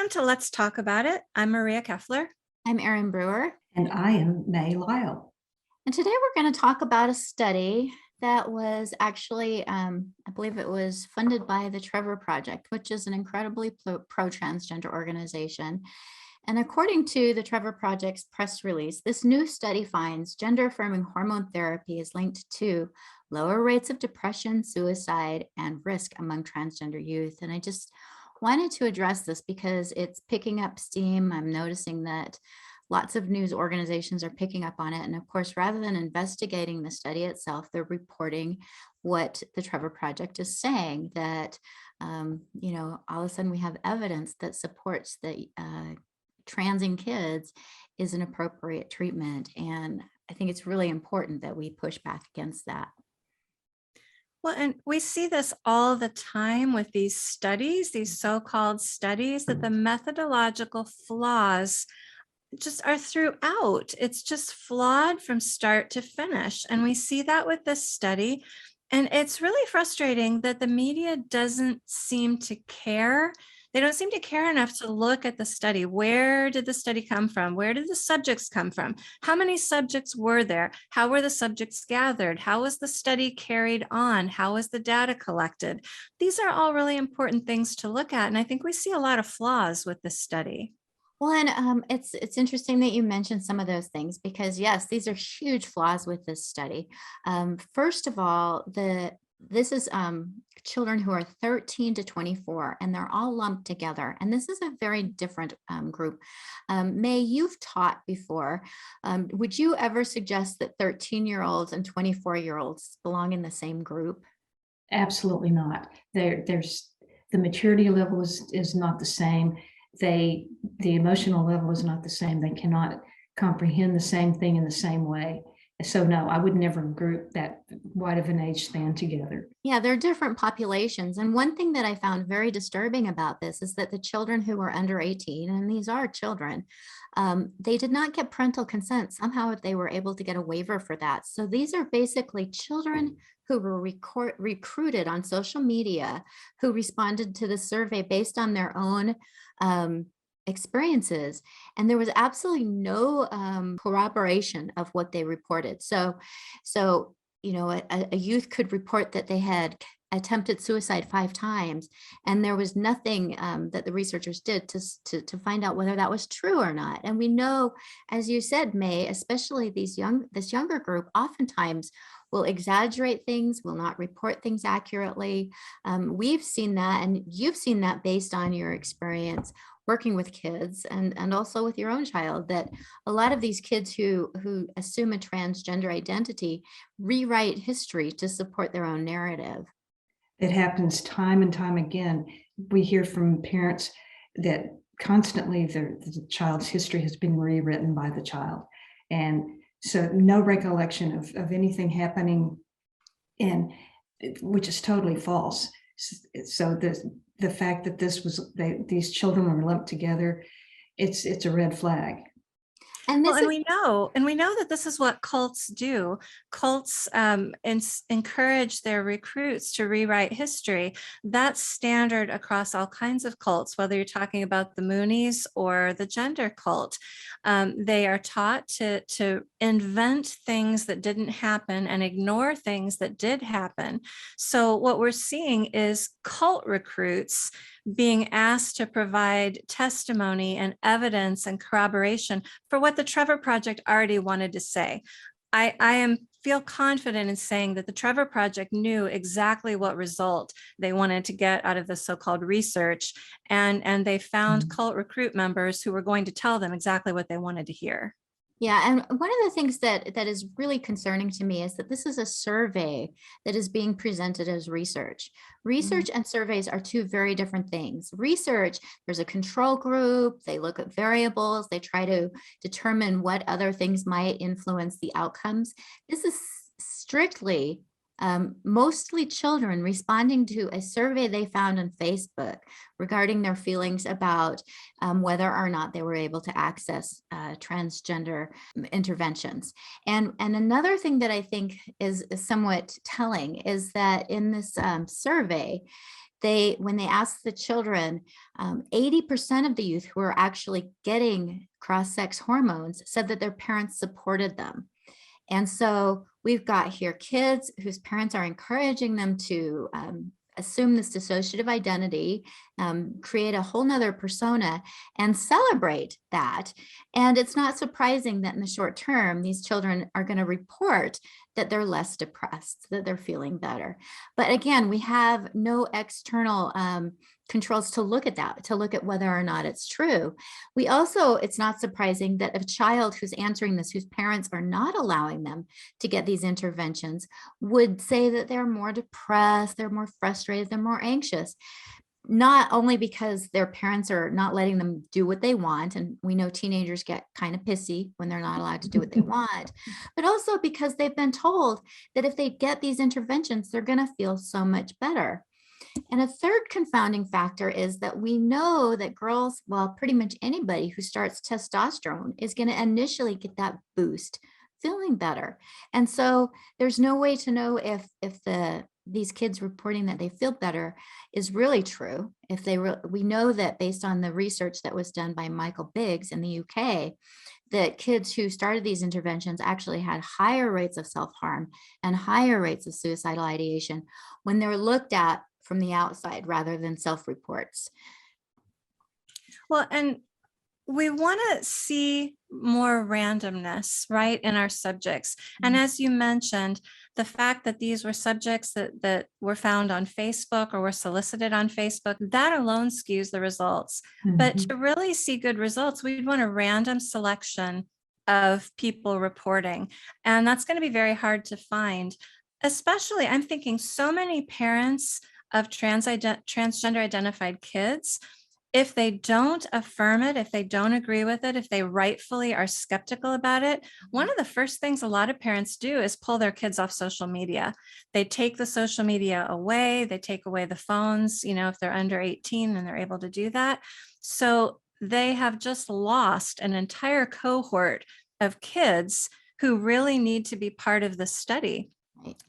Welcome to Let's Talk About It. I'm Maria Keffler. I'm Erin Brewer. And I am May Lyle. And today we're going to talk about a study that was actually, I believe it was funded by the Trevor Project, which is an incredibly pro-transgender organization. And according to the Trevor Project's press release, this new study finds gender-affirming hormone therapy is linked to lower rates of depression, suicide, and risk among transgender youth. And I just wanted to address this because it's picking up steam. I'm noticing that lots of news organizations are picking up on it. And of course, rather than investigating the study itself, they're reporting what the Trevor Project is saying, that, all of a sudden we have evidence that supports that transing kids is an appropriate treatment. And I think it's really important that we push back against that. Well, and we see this all the time with these studies, these so-called studies, that the methodological flaws just are throughout. It's just flawed from start to finish. And we see that with this study. And it's really frustrating that the media doesn't seem to care. They don't seem to care enough to look at the study. Where did the study come from? Where did the subjects come from? How many subjects were there? How were the subjects gathered? How was the study carried on? How was the data collected? These are all really important things to look at. And I think we see a lot of flaws with this study. Well, and it's interesting that you mentioned some of those things, because yes, these are huge flaws with this study. First of all, this is children who are 13 to 24, and they're all lumped together. And this is a very different group. May, you've taught before. Would you ever suggest that 13-year-olds and 24-year-olds belong in the same group? Absolutely not. There's the maturity level is not the same. The emotional level is not the same. They cannot comprehend the same thing in the same way. So no, I would never group that wide of an age span together. Yeah, they're different populations. And one thing that I found very disturbing about this is that the children who were under 18, and these are children, they did not get parental consent. Somehow they were able to get a waiver for that. So these are basically children who were recruited on social media, who responded to the survey based on their own experiences, and there was absolutely no corroboration of what they reported. So a youth could report that they had attempted suicide 5 times, and there was nothing that the researchers did to find out whether that was true or not. And we know, as you said, May, especially this younger group oftentimes will exaggerate things, will not report things accurately. We've seen that, and you've seen that based on your experience working with kids and also with your own child, that a lot of these kids who assume a transgender identity rewrite history to support their own narrative. It happens time and time again. We hear from parents that constantly the child's history has been rewritten by the child. And so no recollection of anything happening, which is totally false. So the fact that these children were lumped together, it's a red flag. And we know that this is what cults do. Cults encourage their recruits to rewrite history. That's standard across all kinds of cults, whether you're talking about the Moonies or the gender cult. They are taught to invent things that didn't happen and ignore things that did happen. So what we're seeing is cult recruits being asked to provide testimony and evidence and corroboration for what the Trevor Project already wanted to say. I feel confident in saying that the Trevor Project knew exactly what result they wanted to get out of the so-called research, and they found cult recruit members who were going to tell them exactly what they wanted to hear. Yeah, and one of the things that is really concerning to me is that this is a survey that is being presented as research. Research and surveys are two very different things. Research, there's a control group, they look at variables, they try to determine what other things might influence the outcomes. This is strictly mostly children responding to a survey they found on Facebook regarding their feelings about whether or not they were able to access transgender interventions. And another thing that I think is somewhat telling is that in this survey, when they asked the children, 80% of the youth who are actually getting cross-sex hormones said that their parents supported them. And so we've got here kids whose parents are encouraging them to assume this dissociative identity, create a whole nother persona and celebrate that. And it's not surprising that in the short term, these children are going to report that they're less depressed, that they're feeling better. But again, we have no external controls to look at that, to look at whether or not it's true. We also, it's not surprising that a child who's answering this, whose parents are not allowing them to get these interventions, would say that they're more depressed, they're more frustrated, they're more anxious. Not only because their parents are not letting them do what they want, and we know teenagers get kind of pissy when they're not allowed to do what they want, but also because they've been told that if they get these interventions, they're going to feel so much better. And a third confounding factor is that we know that girls, well, pretty much anybody who starts testosterone is going to initially get that boost, feeling better. And so there's no way to know if these kids reporting that they feel better is really true. If we know that based on the research that was done by Michael Biggs in the UK, that kids who started these interventions actually had higher rates of self-harm and higher rates of suicidal ideation when they were looked at from the outside rather than self-reports. Well, and we want to see more randomness, right, in our subjects. And as you mentioned, the fact that these were subjects that were found on Facebook or were solicited on Facebook, that alone skews the results. But to really see good results, we'd want a random selection of people reporting. And that's going to be very hard to find. Especially, I'm thinking so many parents of transgender identified kids, if they don't affirm it, if they don't agree with it, if they rightfully are skeptical about it, one of the first things a lot of parents do is pull their kids off social media. They take the social media away, they take away the phones, if they're under 18 and they're able to do that. So they have just lost an entire cohort of kids who really need to be part of the study.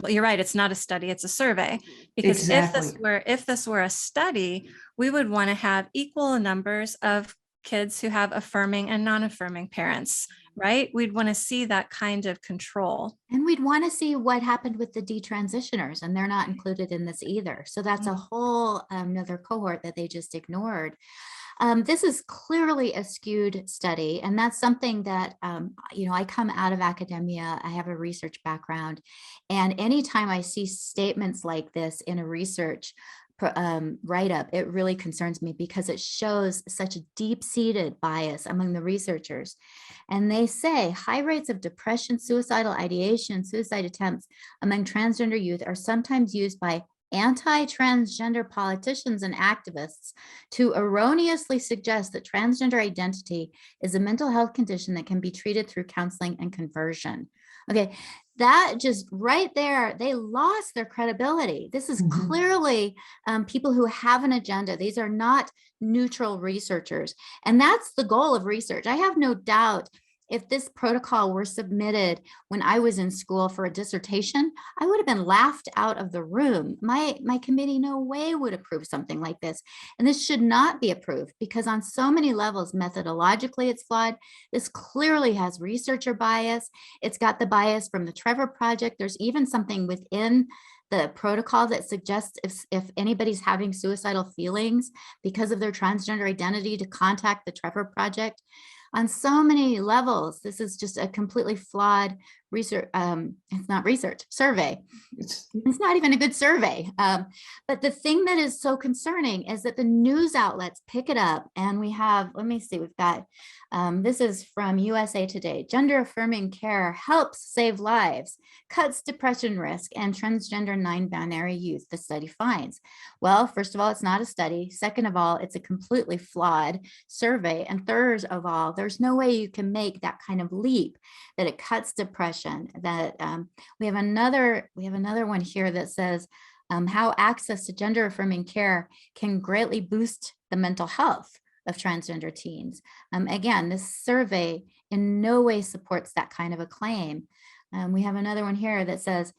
Well, you're right. It's not a study, it's a survey. Because exactly. if this were a study, we would want to have equal numbers of kids who have affirming and non-affirming parents, right? We'd want to see that kind of control. And we'd want to see what happened with the detransitioners, and they're not included in this either. So that's a whole another cohort that they just ignored. This is clearly a skewed study, and that's something that, I come out of academia, I have a research background, and anytime I see statements like this in a research write-up, it really concerns me because it shows such a deep-seated bias among the researchers. And they say high rates of depression, suicidal ideation, suicide attempts among transgender youth are sometimes used by anti-transgender politicians and activists to erroneously suggest that transgender identity is a mental health condition that can be treated through counseling and conversion. Okay, that just right there, they lost their credibility. This is clearly people who have an agenda. These are not neutral researchers. And that's the goal of research. I have no doubt if this protocol were submitted when I was in school for a dissertation, I would have been laughed out of the room. My committee no way would approve something like this. And this should not be approved because on so many levels, methodologically, it's flawed. This clearly has researcher bias. It's got the bias from the Trevor Project. There's even something within the protocol that suggests if anybody's having suicidal feelings because of their transgender identity to contact the Trevor Project. On so many levels, this is just a completely flawed research. It's not research, survey. It's not even a good survey. But the thing that is so concerning is that the news outlets pick it up, and we have, let me see, we've got, this is from USA Today. Gender affirming care helps save lives, cuts depression risk, and transgender non-binary youth, the study finds. Well, first of all, it's not a study. Second of all, it's a completely flawed survey. And third of all, there's no way you can make that kind of leap that it cuts depression. That we have another one here that says how access to gender affirming care can greatly boost the mental health of transgender teens. Again, this survey in no way supports that kind of a claim. We have another one here that says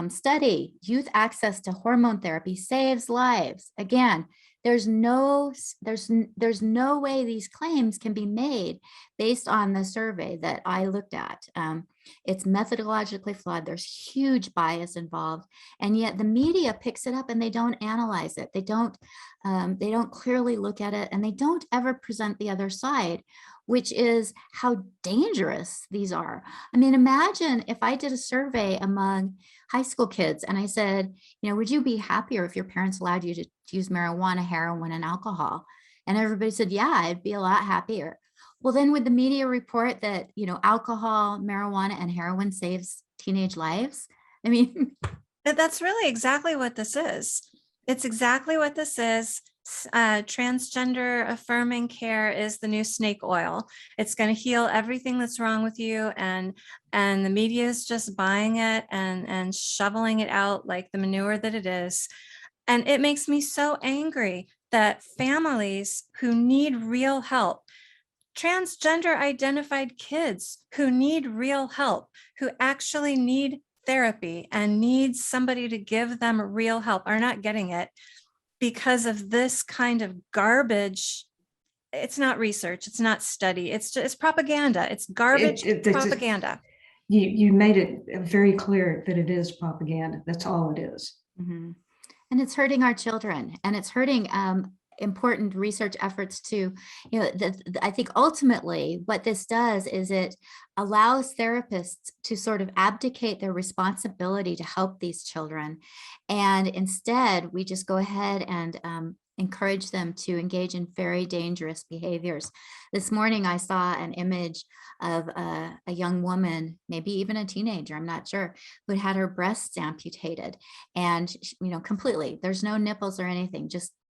Study, youth access to hormone therapy saves lives. Again, there's no way these claims can be made based on the survey that I looked at. It's methodologically flawed. There's huge bias involved, and yet the media picks it up and they don't analyze it. They don't clearly look at it, and they don't ever present the other side, which is how dangerous these are. I mean, imagine if I did a survey among high school kids and I said, would you be happier if your parents allowed you to use marijuana, heroin, and alcohol? And everybody said, yeah, I'd be a lot happier. Well, then would the media report that, alcohol, marijuana, and heroin saves teenage lives? I mean, that's really exactly what this is. It's exactly what this is. Transgender affirming care is the new snake oil. It's going to heal everything that's wrong with you, and the media is just buying it and shoveling it out like the manure that it is. And it makes me so angry that families who need real help, transgender identified kids who need real help, who actually need therapy and need somebody to give them real help, are not getting it because of this kind of garbage. It's not research, it's not study, it's propaganda. It's garbage propaganda. You made it very clear that it is propaganda. That's all it is. Mm-hmm. And it's hurting our children, and it's hurting important research efforts to, I think ultimately what this does is it allows therapists to sort of abdicate their responsibility to help these children. And instead, we just go ahead and encourage them to engage in very dangerous behaviors. This morning, I saw an image of a young woman, maybe even a teenager, I'm not sure, who had her breasts amputated, and completely, there's no nipples or anything,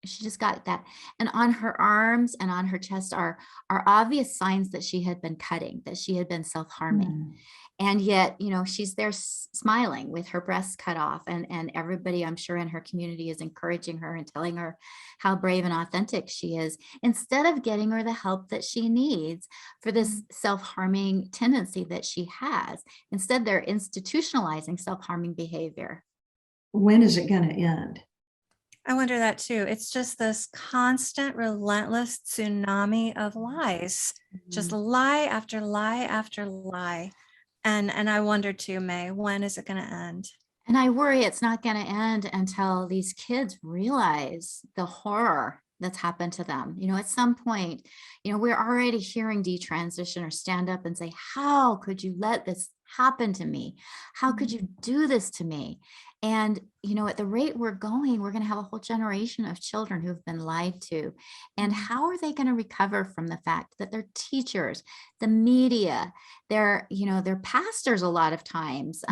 she just got that. And on her arms and on her chest are obvious signs that she had been cutting, that she had been self-harming. And yet, she's there smiling with her breasts cut off. And everybody, I'm sure, in her community is encouraging her and telling her how brave and authentic she is, instead of getting her the help that she needs for this self-harming tendency that she has. Instead, they're institutionalizing self-harming behavior. When is it going to end? I wonder that too. It's just this constant, relentless tsunami of lies, just lie after lie after lie. And I wonder too, May, when is it going to end? And I worry it's not going to end until these kids realize the horror that's happened to them. At some point, we're already hearing detransitioners stand up and say, how could you let this happen to me? How could you do this to me? And, at the rate we're going, we're going to have a whole generation of children who've been lied to. And how are they going to recover from the fact that their teachers, the media, their pastors, a lot of times,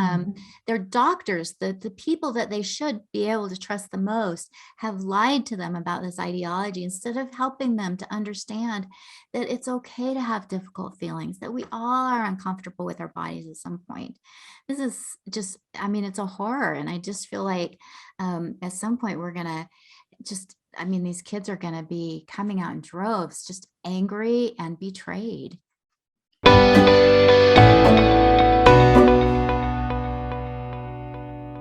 their doctors, the people that they should be able to trust the most, have lied to them about this ideology, instead of helping them to understand that it's okay to have difficult feelings, that we all are uncomfortable with our bodies at some point. This is just, it's a horror. And I just feel like at some point we're going to these kids are going to be coming out in droves, just angry and betrayed.